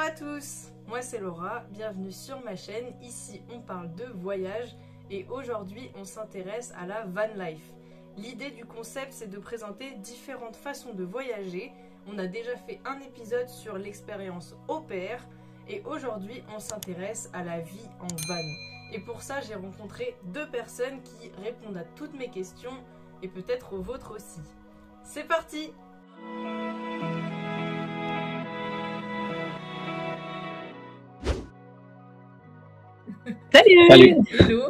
à tous, moi c'est Laura, bienvenue sur ma chaîne. Ici on parle de voyage et aujourd'hui on s'intéresse à la van life. L'idée du concept c'est de présenter différentes façons de voyager. On a déjà fait un épisode sur l'expérience au pair et aujourd'hui on s'intéresse à la vie en van. Et pour ça j'ai rencontré deux personnes qui répondent à toutes mes questions et peut-être aux vôtres aussi. C'est parti! Salut. Hello.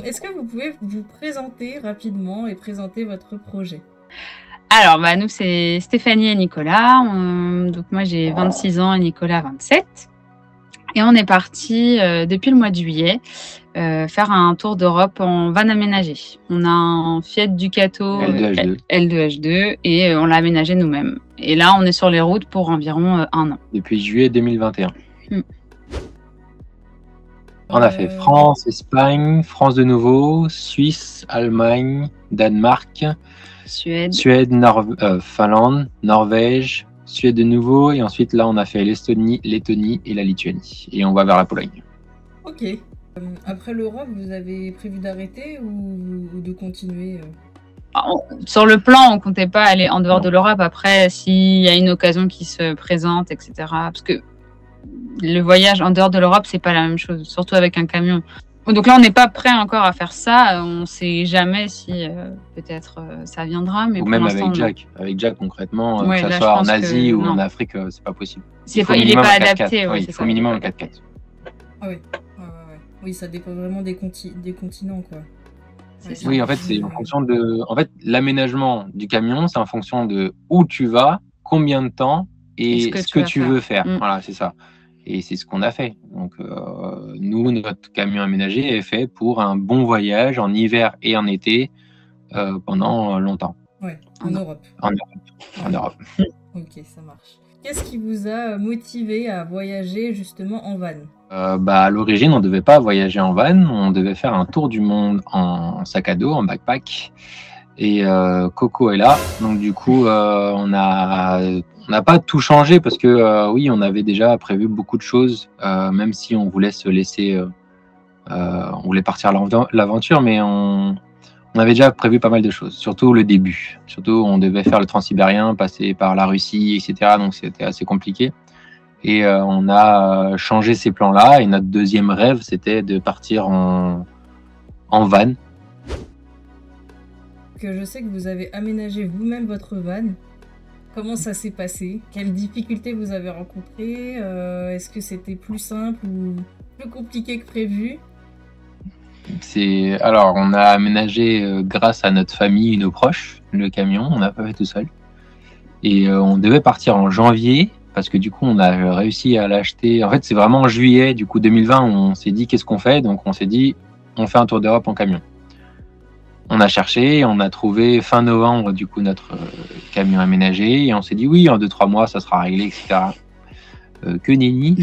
Est-ce que vous pouvez vous présenter rapidement et présenter votre projet? Alors, nous, c'est Stéphanie et Nicolas. Donc, moi, j'ai 26 ans et Nicolas 27. Et on est parti depuis le mois de juillet faire un tour d'Europe en van aménagé. On a un Fiat Ducato L2H2 et on l'a aménagé nous-mêmes. Et là, on est sur les routes pour environ un an. Depuis juillet 2021. On a fait France, Espagne, France de nouveau, Suisse, Allemagne, Danemark, Suède, Finlande, Norvège, Suède de nouveau, et ensuite là on a fait l'Estonie, Lettonie et la Lituanie. Et on va vers la Pologne. Ok. Après l'Europe, vous avez prévu d'arrêter ou de continuer Sur le plan, on comptait pas aller en dehors de l'Europe. Après, s'il y a une occasion qui se présente, etc. Parce que le voyage en dehors de l'Europe, c'est pas la même chose, surtout avec un camion. Donc là, on n'est pas prêt encore à faire ça. On ne sait jamais si peut-être ça viendra. Mais ou pour même l'instant, avec Jack. Avec Jack, concrètement, Ouais, que là, ce je soit en pense Asie que ou non. en Afrique, c'est pas possible. il n'est minimum pas un 4x4. adapté. Oui, il faut minimum un 4x4. Ah oui. Oui, ça dépend vraiment des continents, quoi. C'est ça. Oui, en fait, c'est en fonction de. En fait, l'aménagement du camion, c'est en fonction de où tu vas, combien de temps et ce que tu veux faire. Voilà, c'est ça. Et c'est ce qu'on a fait. Donc, nous, notre camion aménagé est fait pour un bon voyage en hiver et en été pendant longtemps. Ouais, en Europe. En Europe. Ok, ça marche. Qu'est-ce qui vous a motivé à voyager justement en van? À l'origine, on ne devait pas voyager en van, on devait faire un tour du monde en sac à dos, en backpack. Et Coco est là, donc du coup, on n'a pas tout changé parce que oui, on avait déjà prévu beaucoup de choses, même si on voulait se laisser, on voulait partir à l'aventure, mais on avait déjà prévu pas mal de choses, surtout le début. Surtout, on devait faire le transsibérien, passer par la Russie, etc. Donc c'était assez compliqué. Et on a changé ces plans-là. Et notre deuxième rêve, c'était de partir en van. Je sais que vous avez aménagé vous-même votre van. Comment ça s'est passé? Quelles difficultés vous avez rencontrées? Est-ce que c'était plus simple ou plus compliqué que prévu? Alors, on a aménagé grâce à notre famille et nos proches le camion. On n'a pas fait tout seul. Et on devait partir en janvier parce que du coup, on a réussi à l'acheter. En fait, c'est vraiment en juillet, du coup 2020, on s'est dit qu'est-ce qu'on fait? Donc, on s'est dit on fait un tour d'Europe en camion. On a cherché, on a trouvé fin novembre du coup notre camion aménagé et on s'est dit oui, en 2-3 mois ça sera réglé, etc. Que nenni.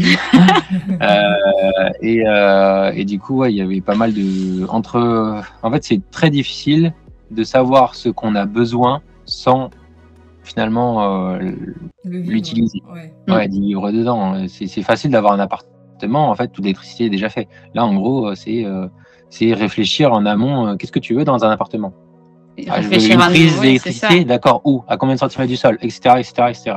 Et du coup, ouais, il y avait pas mal de En fait, c'est très difficile de savoir ce qu'on a besoin sans finalement l'utiliser. Ouais, d'y vivre dedans. C'est facile d'avoir un appartement. En fait, toute l'électricité est déjà faite. Là, en gros, c'est réfléchir en amont. Qu'est-ce que tu veux dans un appartement? Je veux une prise d'électricité, d'accord, où? À combien de centimètres du sol, etc., etc., etc.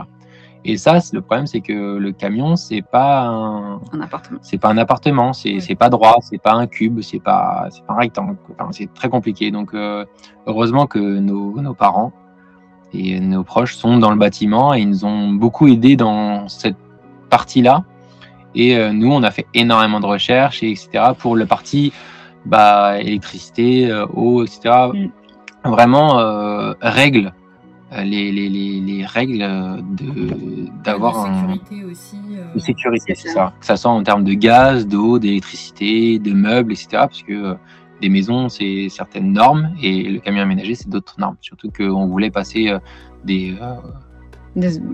Et ça, le problème, c'est que le camion, c'est pas un appartement. C'est pas un appartement, c'est pas droit, c'est pas un cube, c'est pas un rectangle. Enfin, c'est très compliqué. Donc, heureusement que nos parents et nos proches sont dans le bâtiment et ils nous ont beaucoup aidés dans cette partie-là. Et nous, on a fait énormément de recherches, etc. pour le parti électricité, eau, etc. Vraiment règles. Les règles d'avoir de sécurité aussi. De sécurité, c'est ça. Que ça soit en termes de gaz, d'eau, d'électricité, de meubles, etc. Parce que des maisons, c'est certaines normes et le camion aménagé, c'est d'autres normes. Surtout qu'on voulait passer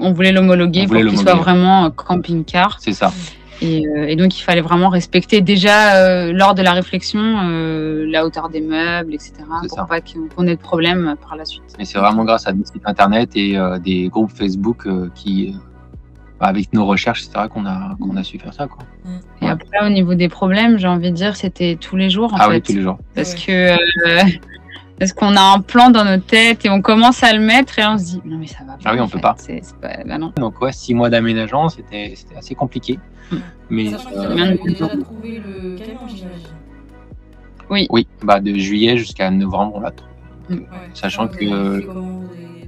on voulait l'homologuer pour qu'il soit vraiment camping-car. C'est ça. Et donc, il fallait vraiment respecter déjà lors de la réflexion la hauteur des meubles, etc. Pour pas qu'on ait de problème par la suite. Et c'est vraiment grâce à des sites internet et des groupes Facebook qui avec nos recherches, etc., qu'on a su faire ça, quoi. Et après, au niveau des problèmes, j'ai envie de dire, c'était tous les jours, en fait. Oui, tous les jours. Parce qu'on a un plan dans notre tête et on commence à le mettre et on se dit non mais ça va pas. Ah oui, on peut pas. Bah non. Donc 6 mois d'aménagement, c'était assez compliqué. Mais sachant que vous avez déjà trouvé le camion, j'imagine. Oui. Oui, de juillet jusqu'à novembre, on l'a trouvé. Sachant que vous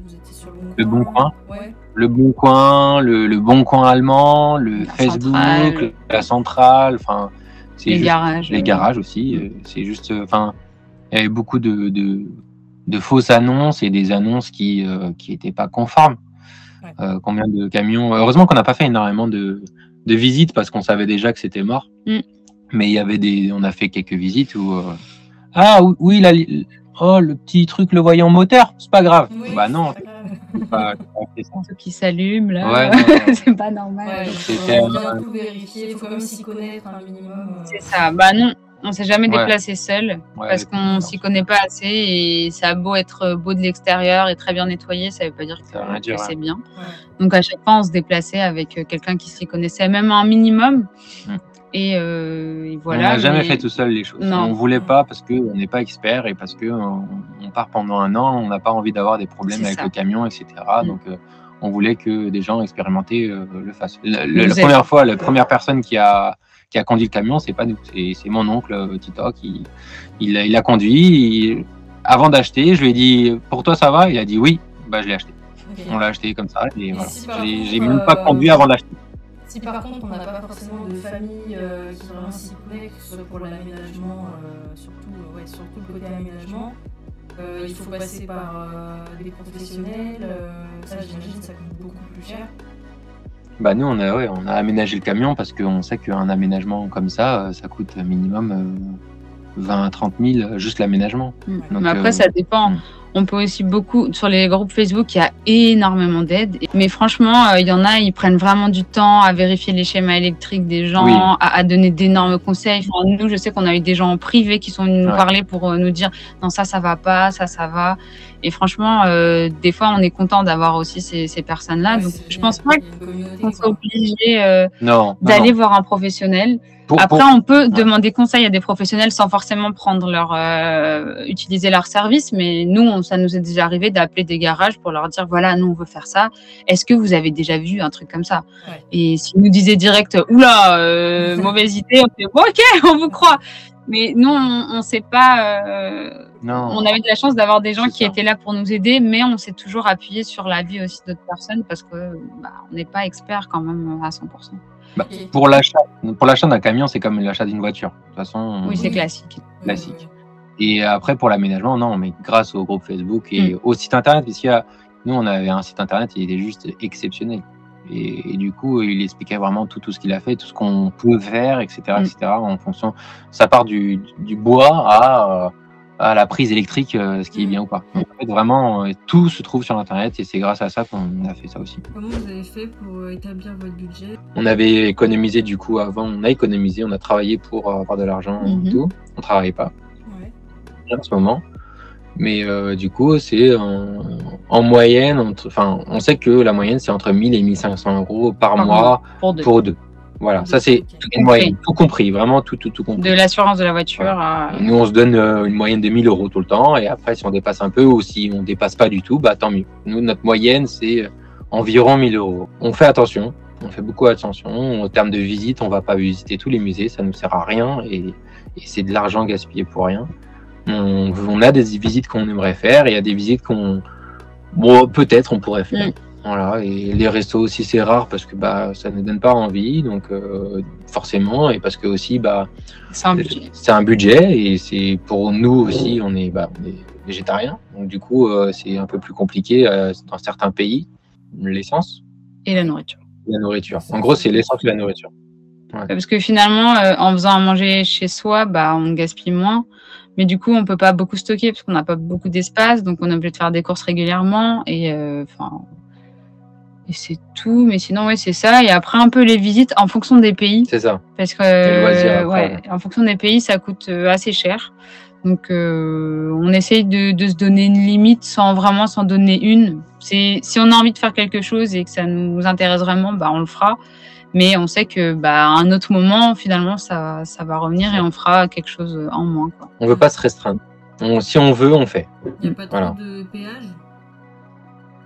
étiez sur le Bon Coin, ouais. le Bon Coin, le Bon Coin allemand, le Facebook, centrale. La centrale, enfin, les garages. Les garages aussi. C'est juste, enfin, il y avait beaucoup de fausses annonces et des annonces qui étaient pas conformes. Ouais. Combien de camions? Heureusement qu'on n'a pas fait énormément de visites parce qu'on savait déjà que c'était mort. Mais il y avait on a fait quelques visites où oui, le petit truc, le voyant moteur, c'est pas grave. Oui, bah non, c'est pas ce qui s'allume là, ouais, c'est pas normal. Il faut bien tout vérifier, il faut quand même s'y connaître un minimum. C'est ça, bah non, on s'est jamais déplacé seul parce qu'on s'y connaît pas assez et ça a beau être beau de l'extérieur et très bien nettoyé, ça veut pas dire que c'est bien. Donc à chaque fois on se déplaçait avec quelqu'un qui s'y connaissait même un minimum. Et voilà. On n'a jamais fait tout seul les choses. Non. On voulait pas parce qu'on n'est pas expert et parce qu'on part pendant un an, on n'a pas envie d'avoir des problèmes avec le camion, etc. Donc on voulait que des gens expérimentés le fassent. La première personne qui a conduit le camion, c'est pas nous, c'est mon oncle Tito il a conduit. Avant d'acheter, je lui ai dit pour toi ça va? Il a dit oui, je l'ai acheté. Okay. On l'a acheté comme ça et voilà. J'ai même pas conduit avant d'acheter. Si par contre on n'a pas forcément de famille qui vraiment s'y connaît, que ce soit pour l'aménagement, surtout le côté aménagement, il faut passer par des professionnels, ça j'imagine ça coûte beaucoup plus cher. Nous on a aménagé le camion parce qu'on sait qu'un aménagement comme ça coûte minimum 20 à 30 000 juste l'aménagement. Mais après ça dépend. On peut aussi beaucoup, sur les groupes Facebook, il y a énormément d'aide. Mais franchement, il y en a, ils prennent vraiment du temps à vérifier les schémas électriques des gens, à donner d'énormes conseils. Enfin, nous, je sais qu'on a eu des gens en privé qui sont venus nous parler pour nous dire non, ça va pas, ça va. Et franchement, des fois, on est content d'avoir aussi ces personnes-là. Donc, je pense pas qu'on soit obligé d'aller voir un professionnel. Après, on peut demander conseil à des professionnels sans forcément utiliser leur service. Mais nous, ça nous est déjà arrivé d'appeler des garages pour leur dire, voilà, nous, on veut faire ça. Est-ce que vous avez déjà vu un truc comme ça? Et s'ils nous disaient direct, oula, mauvaise idée, on fait, ok, on vous croit. Mais nous, on ne sait pas. On avait de la chance d'avoir des gens qui étaient là pour nous aider, mais on s'est toujours appuyé sur l'avis aussi d'autres personnes parce que on n'est pas expert quand même à 100%. Pour l'achat d'un camion, c'est comme l'achat d'une voiture. De toute façon, oui, c'est classique. Et après, pour l'aménagement, non, mais grâce au groupe Facebook et au site internet, nous, on avait un site internet, il était juste exceptionnel. Et du coup, il expliquait vraiment tout ce qu'il a fait, tout ce qu'on peut faire, etc., en fonction. Ça part du bois à la prise électrique, ce qui est bien ou pas. Donc, en fait, vraiment, tout se trouve sur Internet et c'est grâce à ça qu'on a fait ça aussi. Comment vous avez fait pour établir votre budget? On avait économisé du coup avant, on a travaillé pour avoir de l'argent et tout. On travaillait pas en ce moment. Mais du coup, c'est en moyenne, on sait que la moyenne, c'est entre 1000 et 1500 euros par mois pour deux. Voilà, ça c'est une moyenne, tout compris, vraiment tout compris. De l'assurance de la voiture à... Nous, on se donne une moyenne de 1000 euros tout le temps, et après, si on dépasse un peu ou si on dépasse pas du tout, tant mieux. Nous, notre moyenne, c'est environ 1000 euros. On fait attention, on fait beaucoup attention. En termes de visite, on va pas visiter tous les musées, ça nous sert à rien, et c'est de l'argent gaspillé pour rien. On a des visites qu'on aimerait faire, et il y a des visites peut-être on pourrait faire. Voilà, et les restos aussi c'est rare parce que ça ne donne pas envie, donc forcément, et parce que aussi c'est un budget et c'est pour nous aussi on est végétarien, donc du coup c'est un peu plus compliqué dans certains pays, l'essence et la nourriture. En gros c'est l'essence et la nourriture. Parce que finalement en faisant à manger chez soi, on gaspille moins. Mais du coup, on peut pas beaucoup stocker parce qu'on n'a pas beaucoup d'espace, donc on est obligé de faire des courses régulièrement et c'est tout. Mais sinon, c'est ça. Et après, un peu les visites en fonction des pays. C'est ça. Parce que en fonction des pays, ça coûte assez cher. Donc, on essaye de se donner une limite sans donner une. Si on a envie de faire quelque chose et que ça nous intéresse vraiment, bah, on le fera. Mais on sait que à un autre moment, finalement, ça va revenir et on fera quelque chose en moins, quoi. On veut pas se restreindre. Si on veut, on fait. Il n'y a pas trop de péage?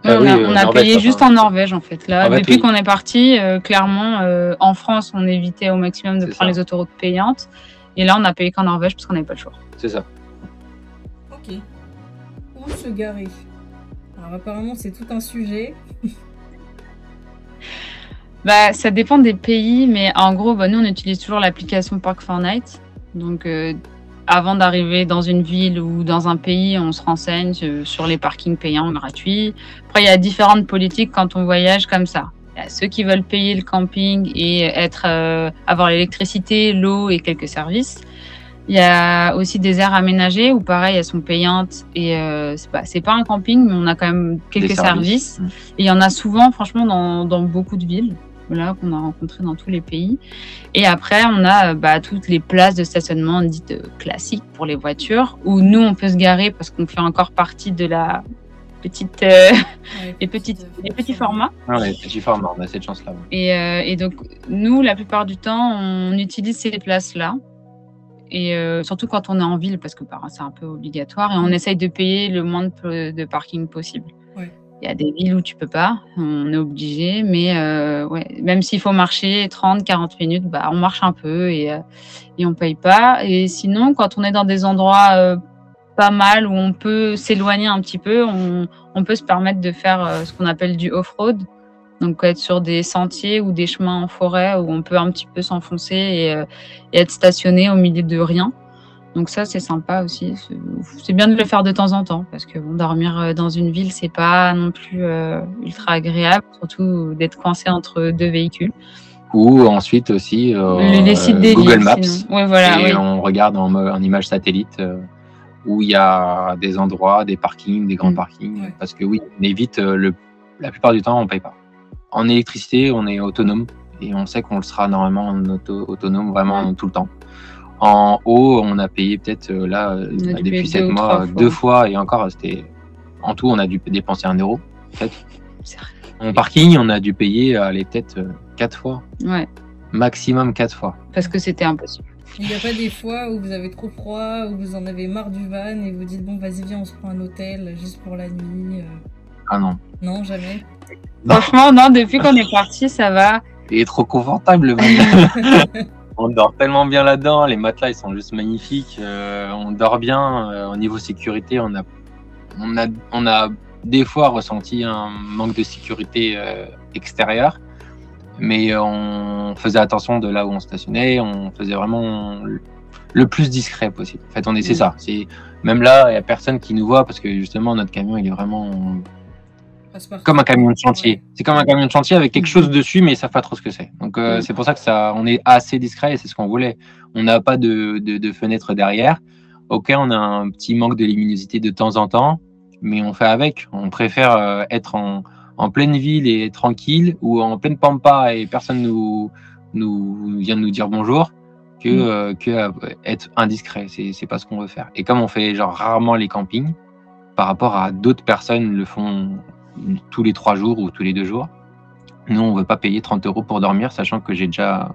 On a payé juste en Norvège, en fait. Là, depuis qu'on est parti, clairement, en France, on évitait au maximum de prendre les autoroutes payantes. Et là, on a payé qu'en Norvège parce qu'on n'avait pas le choix. C'est ça. Ok. Où se garer? Alors apparemment, c'est tout un sujet. Ça dépend des pays, mais en gros, nous, on utilise toujours l'application Park4Night. Donc, avant d'arriver dans une ville ou dans un pays, on se renseigne sur les parkings payants gratuits. Après, il y a différentes politiques quand on voyage comme ça. Il y a ceux qui veulent payer le camping et avoir l'électricité, l'eau et quelques services. Il y a aussi des aires aménagées où, pareil, elles sont payantes et c'est pas un camping, mais on a quand même quelques services. Et il y en a souvent, franchement, dans beaucoup de villes. Là, qu'on a rencontré dans tous les pays. Et après, on a toutes les places de stationnement dites classiques pour les voitures, où nous, on peut se garer parce qu'on fait encore partie de la petite, les petits formats. Les petits formats, on a cette chance-là. Et donc, nous, la plupart du temps, on utilise ces places-là. Et surtout quand on est en ville, parce que c'est un peu obligatoire, et on essaye de payer le moins de parking possible. Il y a des villes où tu peux pas, on est obligé, mais même s'il faut marcher 30-40 minutes, on marche un peu et on paye pas. Et sinon, quand on est dans des endroits pas mal où on peut s'éloigner un petit peu, on peut se permettre de faire ce qu'on appelle du off-road. Donc être sur des sentiers ou des chemins en forêt où on peut un petit peu s'enfoncer et être stationné au milieu de rien. Donc ça, c'est sympa aussi. C'est bien de le faire de temps en temps parce que dormir dans une ville, c'est pas non plus ultra agréable, surtout d'être coincé entre deux véhicules. Ou ensuite aussi les sites des Google villes, Maps. On regarde en image satellite où il y a des endroits, des parkings, des grands parkings. Parce que oui, on évite, la plupart du temps, on paye pas. En électricité, on est autonome et on sait qu'on le sera normalement autonome vraiment tout le temps. En haut, on a payé peut-être depuis 7 mois 2 fois et encore, c'était en tout, on a dû dépenser 1 euro peut-être. En parking, on a dû payer peut-être 4 fois. Maximum 4 fois. Parce que c'était impossible. Il n'y a pas des fois où vous avez trop froid, où vous en avez marre du van et vous dites bon, vas-y, viens, on se prend un hôtel juste pour la nuit. Ah non. Non, jamais. Franchement, non, depuis qu'on est parti, ça va. Il est trop confortable le van. On dort tellement bien là-dedans, les matelas ils sont juste magnifiques, on dort bien, au niveau sécurité on a des fois ressenti un manque de sécurité extérieure, mais on faisait attention de là où on stationnait, on faisait vraiment le plus discret possible. En fait c'est ça, même là il n'y a personne qui nous voit parce que justement notre camion il est vraiment comme un camion de chantier. C'est comme un camion de chantier avec quelque chose dessus, mais ils savent pas trop ce que c'est. Donc c'est pour ça que on est assez discret et c'est ce qu'on voulait. On n'a pas de fenêtre derrière. Ok, on a un petit manque de luminosité de temps en temps, mais on fait avec. On préfère être en pleine ville et tranquille ou en pleine pampa et personne nous vient nous dire bonjour que être indiscret. C'est pas ce qu'on veut faire. Et comme on fait rarement les campings, par rapport à d'autres personnes le font tous les 3 jours ou tous les 2 jours. Nous, on ne veut pas payer 30 € pour dormir, sachant que j'ai déjà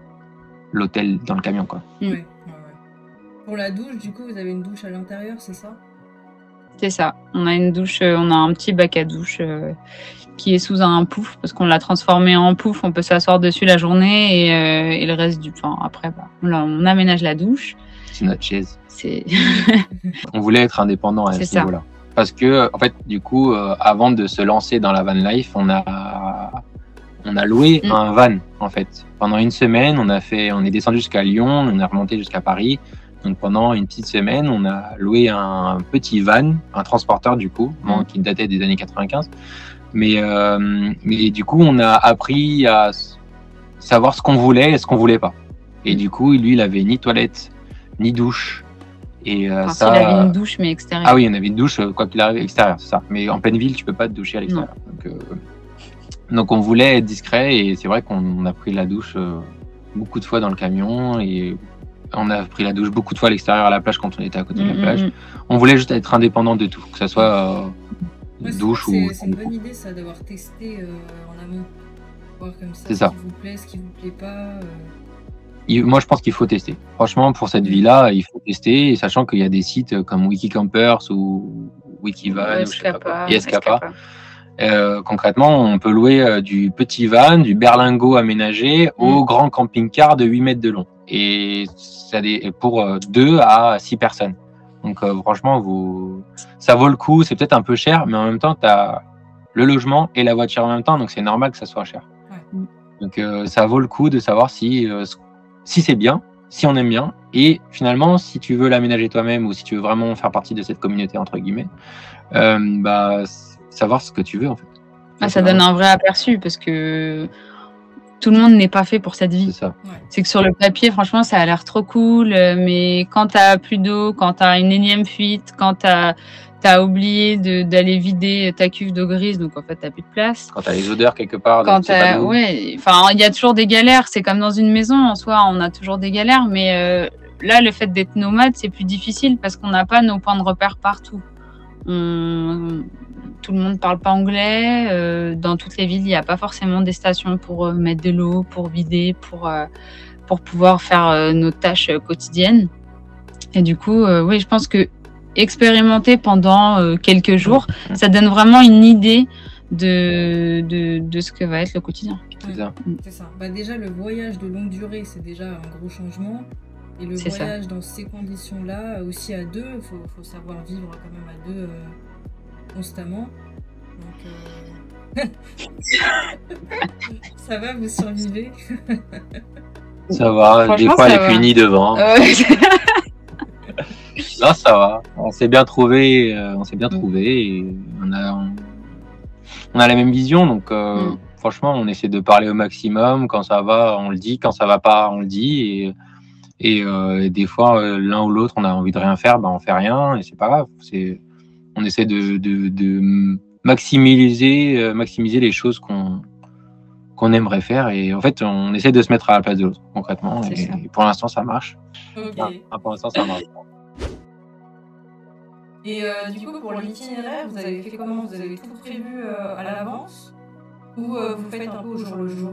l'hôtel dans le camion, quoi. Ouais. Pour la douche, du coup, vous avez une douche à l'intérieur, c'est ça? C'est ça. On a une douche, on a un petit bac à douche qui est sous un pouf, parce qu'on l'a transformé en pouf. On peut s'asseoir dessus la journée et le reste du temps. Après, on aménage la douche. C'est notre chaise. On voulait être indépendant à ce niveau-là. Parce que, en fait, du coup, avant de se lancer dans la van life, on a loué un van, en fait. Pendant une semaine, on est descendu jusqu'à Lyon, on est remonté jusqu'à Paris. Donc, pendant une petite semaine, on a loué un petit van, un transporteur, du coup, qui datait des années 95. Mais du coup, on a appris à savoir ce qu'on voulait et ce qu'on voulait pas. Et du coup, lui, il avait ni toilette, ni douche. Et il avait une douche, mais extérieure. Ah oui, on avait une douche, quoi qu'il arrive, extérieure, c'est ça. Mais en pleine ville, tu peux pas te doucher à l'extérieur. Donc on voulait être discret et c'est vrai qu'on a pris la douche beaucoup de fois dans le camion et on a pris la douche beaucoup de fois à l'extérieur à la plage quand on était à côté de la plage. On voulait juste être indépendant de tout, que ce soit douche ou... C'est une bonne idée, ça, d'avoir testé en amont. Voir comme ça, C'est ça. Ce qui vous plaît, ce qui vous plaît pas. Moi, je pense qu'il faut tester. Franchement, pour cette vie-là, il faut tester, et sachant qu'il y a des sites comme Wikicampers ou Wikivan, ou je sais pas quoi, et Escapa. Concrètement, on peut louer du petit van, du berlingot aménagé au grand camping-car de 8 mètres de long. Et ça pour 2 à 6 personnes. Donc franchement, ça vaut le coup. C'est peut-être un peu cher, mais en même temps, tu as le logement et la voiture en même temps, donc c'est normal que ça soit cher. Ouais. Donc ça vaut le coup de savoir si c'est bien, si on aime bien, et finalement, si tu veux l'aménager toi-même ou si tu veux vraiment faire partie de cette communauté, entre guillemets, savoir ce que tu veux en fait. Ça donne un vrai aperçu parce que tout le monde n'est pas fait pour cette vie. C'est ça. C'est que sur le papier, franchement, ça a l'air trop cool, mais quand tu as plus d'eau, quand tu as une énième fuite, quand tu as oublié d'aller vider ta cuve d'eau grise, donc en fait, tu n'as plus de place. Quand tu as les odeurs quelque part. Ouais, enfin, il y a toujours des galères. C'est comme dans une maison, en soi, on a toujours des galères, mais là, le fait d'être nomade, c'est plus difficile parce qu'on n'a pas nos points de repère partout. Tout le monde ne parle pas anglais. Dans toutes les villes, il n'y a pas forcément des stations pour mettre de l'eau, pour vider, pour pouvoir faire nos tâches quotidiennes. Et du coup, oui, je pense que expérimenter pendant quelques jours, ça donne vraiment une idée de ce que va être le quotidien. C'est ça. Déjà, le voyage de longue durée, c'est déjà un gros changement. Et le voyage dans ces conditions-là, aussi à deux, il faut savoir vivre quand même à deux constamment. Donc, ça va, vous survivez? Ça va, des fois les punis devant. Non, ça va. On s'est bien trouvé, et on a la même vision, donc franchement, on essaie de parler au maximum. Quand ça va, on le dit. Quand ça va pas, on le dit. Et des fois, l'un ou l'autre, on a envie de rien faire, on fait rien, et c'est pas grave. On essaie de maximiser les choses qu'on aimerait faire, et en fait, on essaie de se mettre à la place de l'autre, concrètement. Et pour l'instant, ça marche. Okay. Pour l'instant, ça marche. Et du coup, pour l'itinéraire, vous avez fait comment? Vous avez tout prévu à l'avance ou vous faites un peu au jour le jour?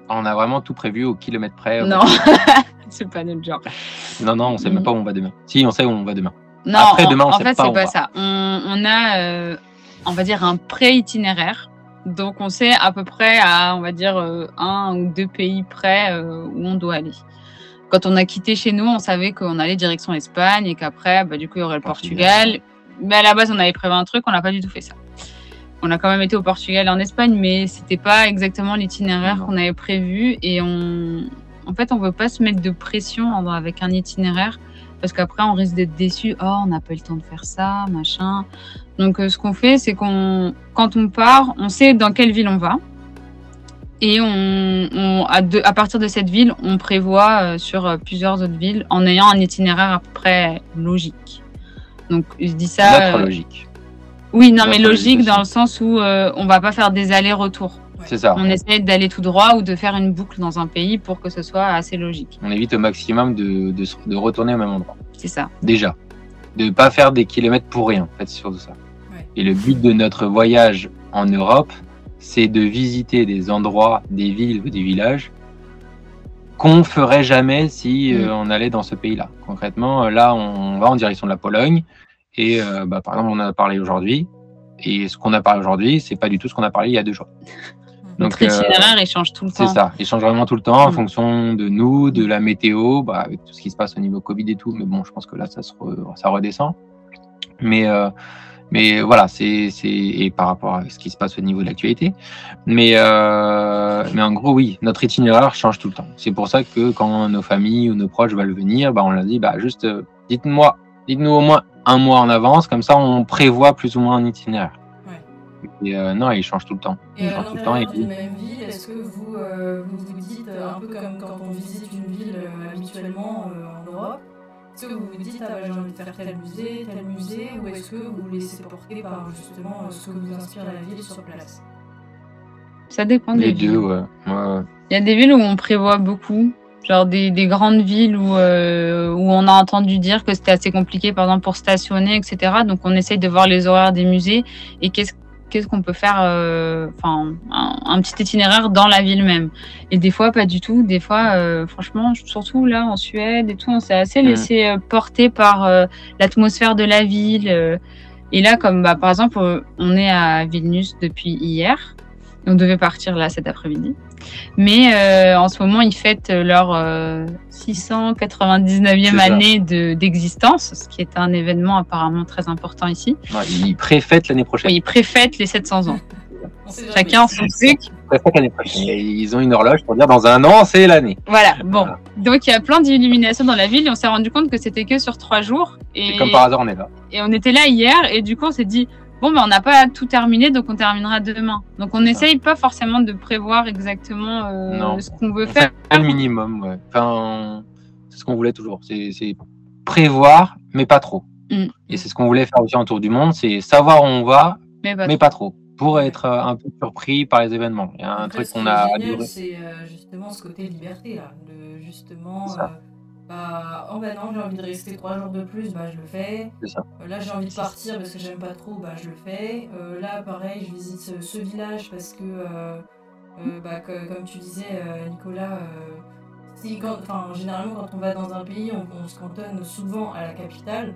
On a vraiment tout prévu au kilomètre près. Non, c'est pas notre genre. Non, on sait même pas où on va demain. Si, on sait où on va demain. Non, après, demain, en fait, c'est pas ça. On a, on va dire, un pré-itinéraire. Donc, on sait à peu près à, on va dire, 1 ou 2 pays près où on doit aller. Quand on a quitté chez nous, on savait qu'on allait direction l'Espagne et qu'après, du coup, il y aurait le Portugal. Mais à la base, on avait prévu un truc, on n'a pas du tout fait ça. On a quand même été au Portugal et en Espagne, mais c'était pas exactement l'itinéraire qu'on avait prévu. Et en fait, on veut pas se mettre de pression avec un itinéraire parce qu'après, on risque d'être déçu. Oh, on n'a pas eu le temps de faire ça, machin. Donc, ce qu'on fait, c'est quand on part, on sait dans quelle ville on va. Et à partir de cette ville, on prévoit sur plusieurs autres villes en ayant un itinéraire à peu près logique. Donc, je dis ça. Notre logique. Oui, non, mais logique dans le sens où on va pas faire des allers-retours. C'est ça. On essaie d'aller tout droit ou de faire une boucle dans un pays pour que ce soit assez logique. On évite au maximum de retourner au même endroit. C'est ça. Déjà. De ne pas faire des kilomètres pour rien, en fait, c'est surtout ça. Ouais. Et le but de notre voyage en Europe, c'est de visiter des endroits, des villes ou des villages qu'on ferait jamais si on allait dans ce pays-là. Concrètement, là, on va en direction de la Pologne. Et par exemple, on en a parlé aujourd'hui. Et ce qu'on a parlé aujourd'hui, c'est pas du tout ce qu'on a parlé il y a 2 jours. Donc, l'itinéraire, il change tout le temps. C'est ça, il change vraiment tout le temps en fonction de nous, de la météo, avec tout ce qui se passe au niveau Covid et tout. Mais bon, je pense que là, ça redescend. Mais voilà, et par rapport à ce qui se passe au niveau de l'actualité. Mais en gros, oui, notre itinéraire change tout le temps. C'est pour ça que quand nos familles ou nos proches veulent venir, on leur dit, juste dites-nous au moins 1 mois en avance, comme ça on prévoit plus ou moins un itinéraire. Ouais. Et non, il change tout le temps. Et à l'intérieur d'une même ville, est-ce que vous vous dites, un peu comme quand on visite une ville habituellement en Europe, est-ce que vous vous dites, j'ai envie de faire tel musée, ou est-ce que vous vous laissez porter par justement ce que vous inspire la ville sur place? Ça dépend des villes. Les deux, ouais. Il y a des villes où on prévoit beaucoup. Genre des grandes villes où on a entendu dire que c'était assez compliqué, par exemple, pour stationner, etc. Donc, on essaye de voir les horaires des musées et qu'est-ce qu'on peut faire, un petit itinéraire dans la ville même. Et des fois, pas du tout. Des fois, franchement, surtout là en Suède et tout, on s'est assez laissé porter par l'atmosphère de la ville. Et là, comme par exemple, on est à Vilnius depuis hier. On devait partir là cet après-midi. Mais en ce moment, ils fêtent leur 699e année d'existence, ce qui est un événement apparemment très important ici. Ouais, ils préfêtent l'année prochaine. Oui, ils préfêtent les 700 ans. Chacun son truc. Ils ont une horloge pour dire dans un an, c'est l'année. Voilà, bon. Voilà. Donc il y a plein d'illuminations dans la ville et on s'est rendu compte que c'était que sur 3 jours. Et comme par hasard, on est là. Et on était là hier et du coup, on s'est dit... Bon, on n'a pas tout terminé, donc on terminera demain. Donc on n'essaye pas forcément de prévoir exactement ce qu'on veut faire. Le minimum, ouais. Enfin, c'est ce qu'on voulait toujours. C'est prévoir, mais pas trop. Et c'est ce qu'on voulait faire aussi en tour du monde, c'est savoir où on va, mais pas trop. Pour être un peu surpris par les événements. Il y a un truc qu'on a adoré. C'est justement ce côté liberté, là. Oh bah non, j'ai envie de rester 3 jours de plus, bah je le fais. Là j'ai envie de partir parce que j'aime pas trop, bah je le fais. Là pareil, je visite ce village parce que, comme tu disais Nicolas, généralement quand on va dans un pays, on se cantonne souvent à la capitale.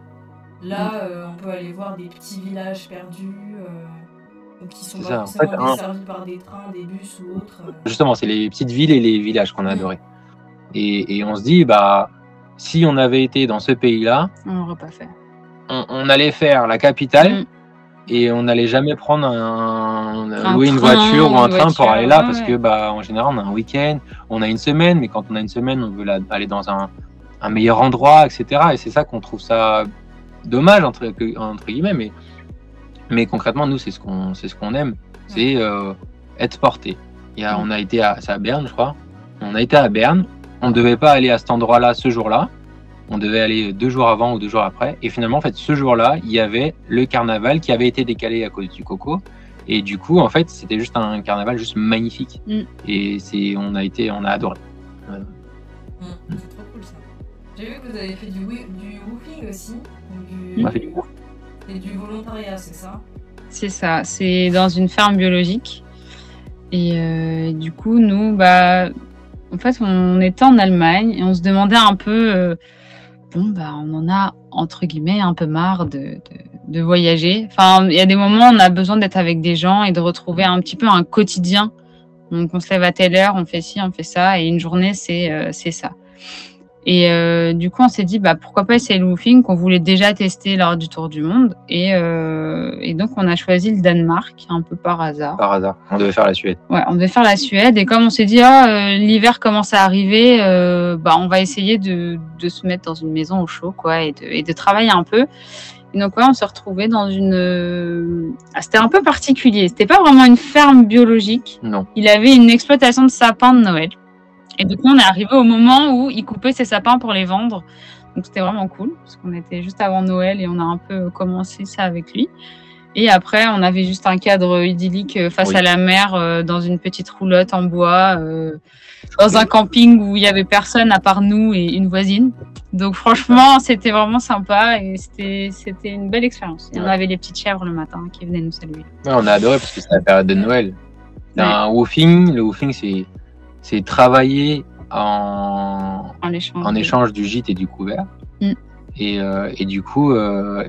Là on peut aller voir des petits villages perdus qui sont pas forcément desservis par des trains, des bus ou autres. Justement, c'est les petites villes et les villages qu'on a adorés. Et on se dit, si on avait été dans ce pays-là, on n'aurait pas fait. On allait faire la capitale et on n'allait jamais prendre louer une voiture ou un train pour aller là parce que en général on a un week-end, on a une semaine, mais quand on a une semaine, on veut aller dans un meilleur endroit, etc. Et c'est ça qu'on trouve ça dommage entre guillemets, mais concrètement nous c'est ce qu'on aime, c'est être porté. On a été à Berne, je crois. On a été à Berne. On ne devait pas aller à cet endroit-là ce jour-là. On devait aller 2 jours avant ou 2 jours après. Et finalement, en fait, ce jour-là, il y avait le carnaval qui avait été décalé à cause du Coco. Et du coup, en fait, c'était juste un carnaval juste magnifique. Et on a adoré. C'est trop cool ça. J'ai vu que vous avez fait du woofing aussi. On a fait du woofing. Et du volontariat, c'est ça? C'est ça. C'est dans une ferme biologique. Et du coup, nous, en fait, on était en Allemagne et on se demandait un peu, on en a, entre guillemets, un peu marre de voyager. Enfin, il y a des moments où on a besoin d'être avec des gens et de retrouver un petit peu un quotidien. Donc, on se lève à telle heure, on fait ci, on fait ça, et une journée, c'est ça. Et du coup, on s'est dit, pourquoi pas essayer le woofing qu'on voulait déjà tester lors du Tour du Monde. Et donc, on a choisi le Danemark, un peu par hasard. Par hasard, on devait faire la Suède. Ouais, on devait faire la Suède. Et comme on s'est dit, l'hiver commence à arriver, on va essayer de se mettre dans une maison au chaud, quoi, et de travailler un peu. Et donc, on s'est retrouvés dans une... C'était un peu particulier. C'était pas vraiment une ferme biologique. Non. Il avait une exploitation de sapins de Noël. Et du coup, on est arrivé au moment où il coupait ses sapins pour les vendre. Donc, c'était vraiment cool, parce qu'on était juste avant Noël et on a un peu commencé ça avec lui. Et après, on avait juste un cadre idyllique face à la mer, dans une petite roulotte en bois, dans un camping où il n'y avait personne à part nous et une voisine. Donc, franchement, c'était vraiment sympa et c'était une belle expérience. Et on avait les petites chèvres le matin qui venaient nous saluer. Ouais, on a adoré parce que c'était la période de Noël. Un woofing. Le woofing, c'est travailler en échange du gîte et du couvert. Et du coup,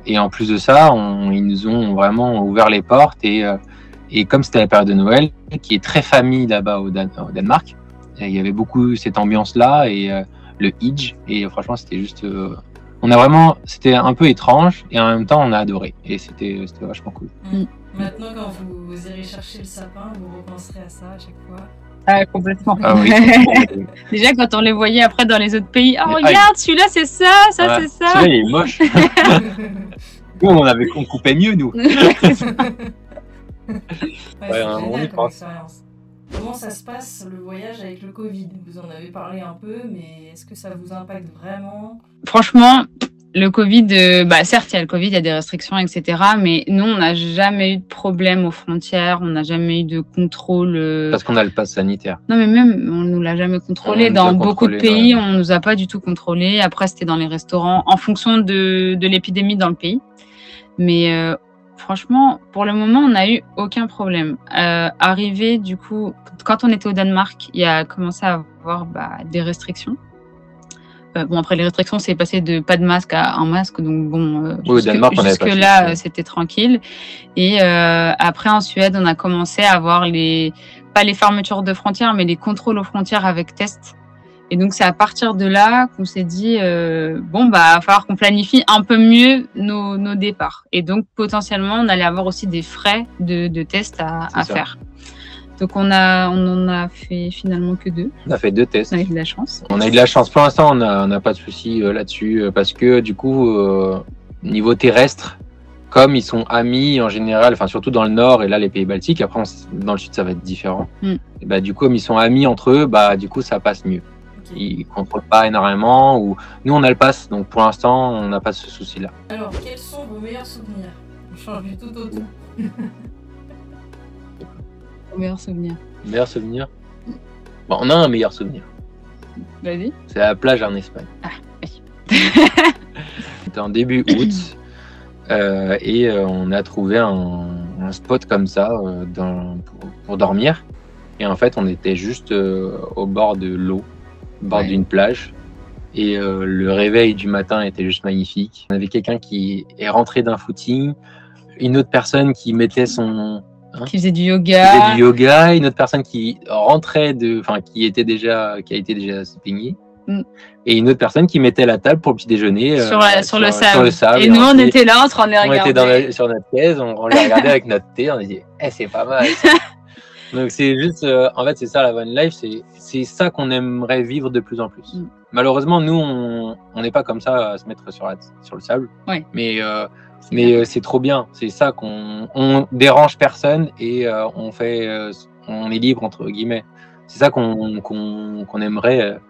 et en plus de ça, ils nous ont vraiment ouvert les portes. Et comme c'était la période de Noël, qui est très famille là-bas au Danemark, il y avait beaucoup cette ambiance-là et le Hidge. Et franchement, c'était juste... c'était un peu étrange et en même temps, on a adoré. Et c'était vachement cool. Maintenant, quand vous irez chercher le sapin, vous repenserez à ça à chaque fois. Ah, complètement. Ah, oui. Déjà, quand on les voyait après dans les autres pays, regarde, celui-là, c'est ça, c'est ça. Celui-là, il est moche. Nous, on coupait mieux, nous. C'est génial comme expérience. Comment ça se passe, le voyage avec le Covid? Vous en avez parlé un peu, mais est-ce que ça vous impacte vraiment? Franchement, le Covid, certes, il y a le Covid, il y a des restrictions, etc. Mais nous, on n'a jamais eu de problème aux frontières, on n'a jamais eu de contrôle. Parce qu'on a le pass sanitaire. Non, mais même, on nous l'a jamais contrôlé. Dans beaucoup de pays, on nous a pas du tout contrôlé. Après, c'était dans les restaurants, en fonction de l'épidémie dans le pays. Mais Franchement, pour le moment, on n'a eu aucun problème. Arrivé, du coup, quand on était au Danemark, il y a commencé à avoir des restrictions. Bon, après, les restrictions, c'est passé de pas de masque à un masque. Donc, bon, jusque-là, c'était tranquille. Et après, en Suède, on a commencé à avoir pas les fermetures de frontières, mais les contrôles aux frontières avec test. Et donc, c'est à partir de là qu'on s'est dit, bon, va falloir qu'on planifie un peu mieux nos départs. Et donc, potentiellement, on allait avoir aussi des frais de tests à faire. Donc, on en a fait finalement que 2. On a fait 2 tests. On a eu de la chance. On a eu de la chance. Pour l'instant, on n'a pas de souci là-dessus. Parce que, du coup, niveau terrestre, comme ils sont amis en général, enfin surtout dans le nord et là les pays baltiques, après dans le sud ça va être différent. Et du coup comme ils sont amis entre eux, du coup ça passe mieux. Okay. Ils contrôlent pas énormément ou nous on a le pass, donc pour l'instant on n'a pas ce souci-là. Alors quels sont vos meilleurs souvenirs? On change du tout au tout. Meilleur souvenir. Meilleur souvenir. Bon, on a un meilleur souvenir. Vas-y. C'est la plage en Espagne. Ah oui. C'était en début août. Et on a trouvé un spot comme ça pour dormir. Et en fait, on était juste au bord de l'eau, au bord d'une plage. Et le réveil du matin était juste magnifique. On avait quelqu'un qui est rentré d'un footing, une autre personne qui mettait qui faisait du yoga. Une autre personne qui rentrait qui a été déjà se baigner. Et une autre personne qui mettait la table pour le petit déjeuner sur le sable. Et nous, on était là en train de les regarder. On était sur notre chaise, on les regardait avec notre thé, on dit c'est pas mal ça. Donc c'est juste, en fait c'est ça la van life, c'est ça qu'on aimerait vivre de plus en plus. Malheureusement, nous on n'est pas comme ça à se mettre sur le sable, mais c'est trop bien, c'est ça qu'on dérange personne et on est libre entre guillemets. C'est ça qu'on aimerait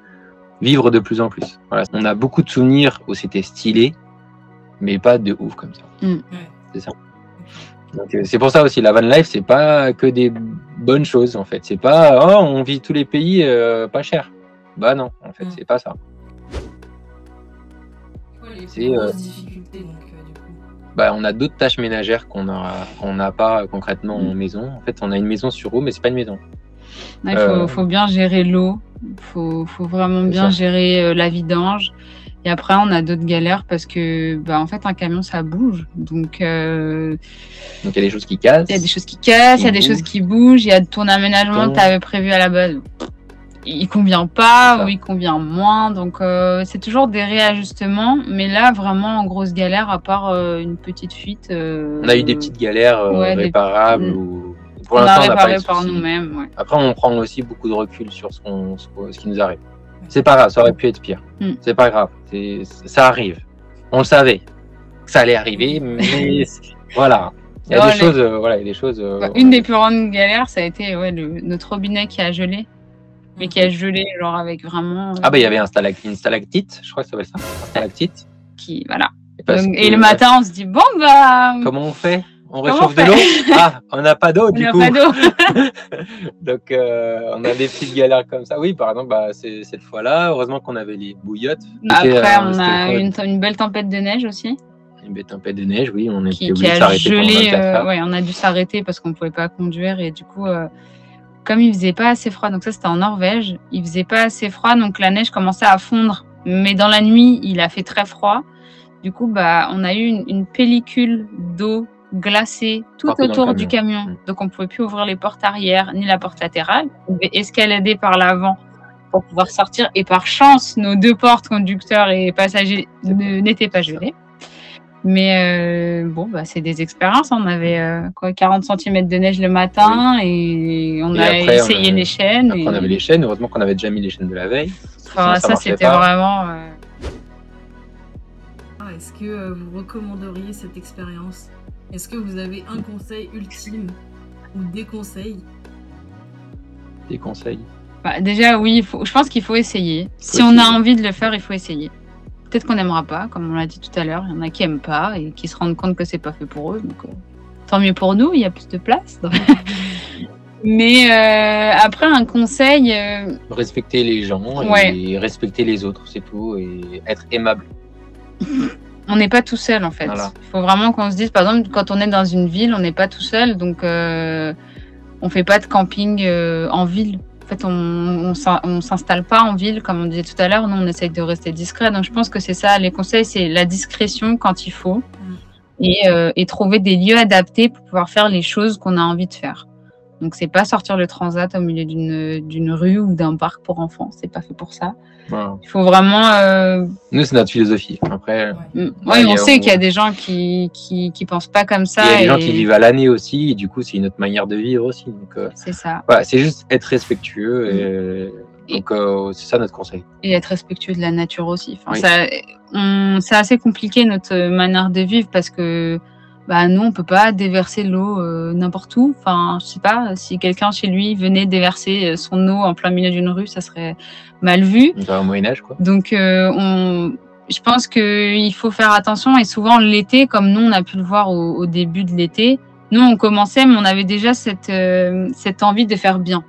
vivre de plus en plus. Voilà. On a beaucoup de souvenirs où c'était stylé, mais pas de ouf comme ça. C'est ça. Donc c'est pour ça aussi, la van life, c'est pas que des bonnes choses en fait. C'est pas on vit tous les pays pas cher. Bah non, en fait, c'est pas ça. C'est grosses difficultés donc du coup. On a d'autres tâches ménagères qu'on n'a pas concrètement en maison. En fait, on a une maison sur eau, mais c'est pas une maison. Il faut bien gérer l'eau. Faut vraiment bien gérer la vidange. Et après, on a d'autres galères parce que, en fait, un camion, ça bouge. Donc, il y a des choses qui cassent. Il y a des choses qui cassent, il y a des choses qui bougent. Il y a ton aménagement que tu avais prévu à la base. Il convient pas ou il convient moins. Donc, c'est toujours des réajustements. Mais là, vraiment, en grosse galère, à part une petite fuite. On a eu des petites galères réparables ou... Pour on a réparé par nous-mêmes. Après, on prend aussi beaucoup de recul sur ce qui nous arrive. C'est pas grave, ça aurait pu être pire. C'est pas grave, ça arrive. On le savait que ça allait arriver, mais voilà. Il y a des choses. Une des plus grandes galères, ça a été notre robinet qui a gelé. Mais qui a gelé, genre avec vraiment. Il y avait une stalactite, je crois que ça s'appelle ça. Une stalactite. Voilà. Et le matin, on se dit comment on fait? On réchauffe de l'eau? On n'a pas d'eau du coup. Donc on a des petites galères comme ça. Oui, par exemple, c'est cette fois-là. Heureusement qu'on avait les bouillottes. Après, on a une belle tempête de neige aussi. Une belle tempête de neige, oui. On était obligé de s'arrêter pendant 24 heures. On a dû s'arrêter parce qu'on ne pouvait pas conduire. Et du coup, comme il faisait pas assez froid, donc ça c'était en Norvège, il faisait pas assez froid, donc la neige commençait à fondre. Mais dans la nuit, il a fait très froid. Du coup, on a eu une pellicule d'eau glacée tout autour du camion. Donc, on ne pouvait plus ouvrir les portes arrière ni la porte latérale. On devait escalader par l'avant pour pouvoir sortir. Et par chance, nos 2 portes, conducteurs et passagers, n'étaient pas gelées. Mais c'est des expériences. On avait 40 cm de neige le matin et on a essayé les chaînes. Après, on avait les chaînes. Heureusement qu'on avait déjà mis les chaînes de la veille. Ça c'était vraiment... Est-ce que vous recommanderiez cette expérience? Est-ce que vous avez un conseil ultime ou des conseils? Des conseils? Déjà, oui, je pense qu'il faut essayer. Si on a envie de le faire, il faut essayer. Peut-être qu'on n'aimera pas, comme on l'a dit tout à l'heure. Il y en a qui n'aiment pas et qui se rendent compte que c'est pas fait pour eux. Donc, tant mieux pour nous, il y a plus de place. Mais après, un conseil... Respecter les gens et respecter les autres, c'est tout. Et être aimable. on n'est pas tout seul en fait. Voilà. Il faut vraiment qu'on se dise, par exemple, quand on est dans une ville, on n'est pas tout seul, donc on fait pas de camping en ville. En fait, on s'installe pas en ville, comme on disait tout à l'heure. Nous, on essaye de rester discret. Donc, je pense que c'est ça. Les conseils, c'est la discrétion quand il faut et trouver des lieux adaptés pour pouvoir faire les choses qu'on a envie de faire. Donc, c'est pas sortir le transat au milieu d'une rue ou d'un parc pour enfants. C'est pas fait pour ça. Voilà. Il faut vraiment. Nous, c'est notre philosophie. Après, oui, on sait qu'il y a des gens qui pensent pas comme ça. Il y a des gens qui vivent à l'année aussi, et du coup, c'est une autre manière de vivre aussi. Donc, c'est ça. Voilà, c'est juste être respectueux. Donc, c'est ça notre conseil. Et être respectueux de la nature aussi. Enfin, oui. C'est assez compliqué notre manière de vivre parce que nous, on peut pas déverser l'eau n'importe où. Enfin, je sais pas, si quelqu'un chez lui venait déverser son eau en plein milieu d'une rue, ça serait mal vu. Au Moyen-Âge, quoi. Donc, je pense qu'il faut faire attention. Et souvent, l'été, comme nous, on a pu le voir au début de l'été, nous, on commençait, mais on avait déjà cette envie de faire bien.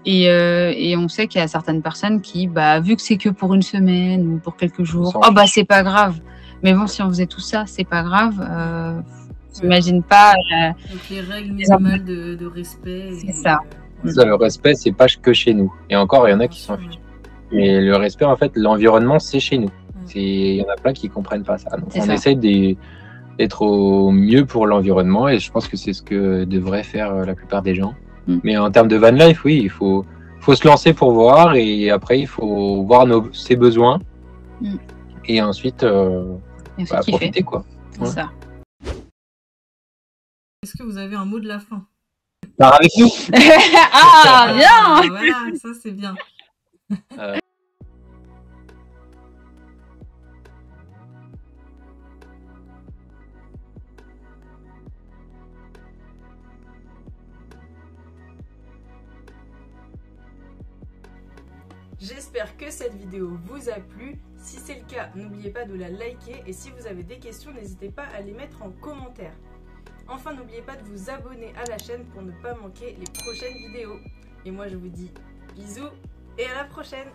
Et on sait qu'il y a certaines personnes qui, vu que c'est que pour une semaine ou pour quelques jours, c'est pas grave. Mais bon, si on faisait tout ça, c'est pas grave. J'imagine pas. Donc les règles minimales de respect. C'est ça. Ça. Le respect, c'est pas que chez nous. Et encore, il y en a qui s'en fichent. Mais le respect, en fait, l'environnement, c'est chez nous. Il y en a plein qui comprennent pas ça. Donc, on essaye d'être au mieux pour l'environnement et je pense que c'est ce que devraient faire la plupart des gens. Mais en termes de van life, oui, il faut se lancer pour voir et après, il faut voir ses besoins et ensuite profiter, quoi. C'est ça. Est-ce que vous avez un mot de la fin? Pars avec nous. Ah, bien. Voilà, ça c'est bien. J'espère que cette vidéo vous a plu. Si c'est le cas, n'oubliez pas de la liker et si vous avez des questions, n'hésitez pas à les mettre en commentaire. Enfin, n'oubliez pas de vous abonner à la chaîne pour ne pas manquer les prochaines vidéos. Et moi, je vous dis bisous et à la prochaine!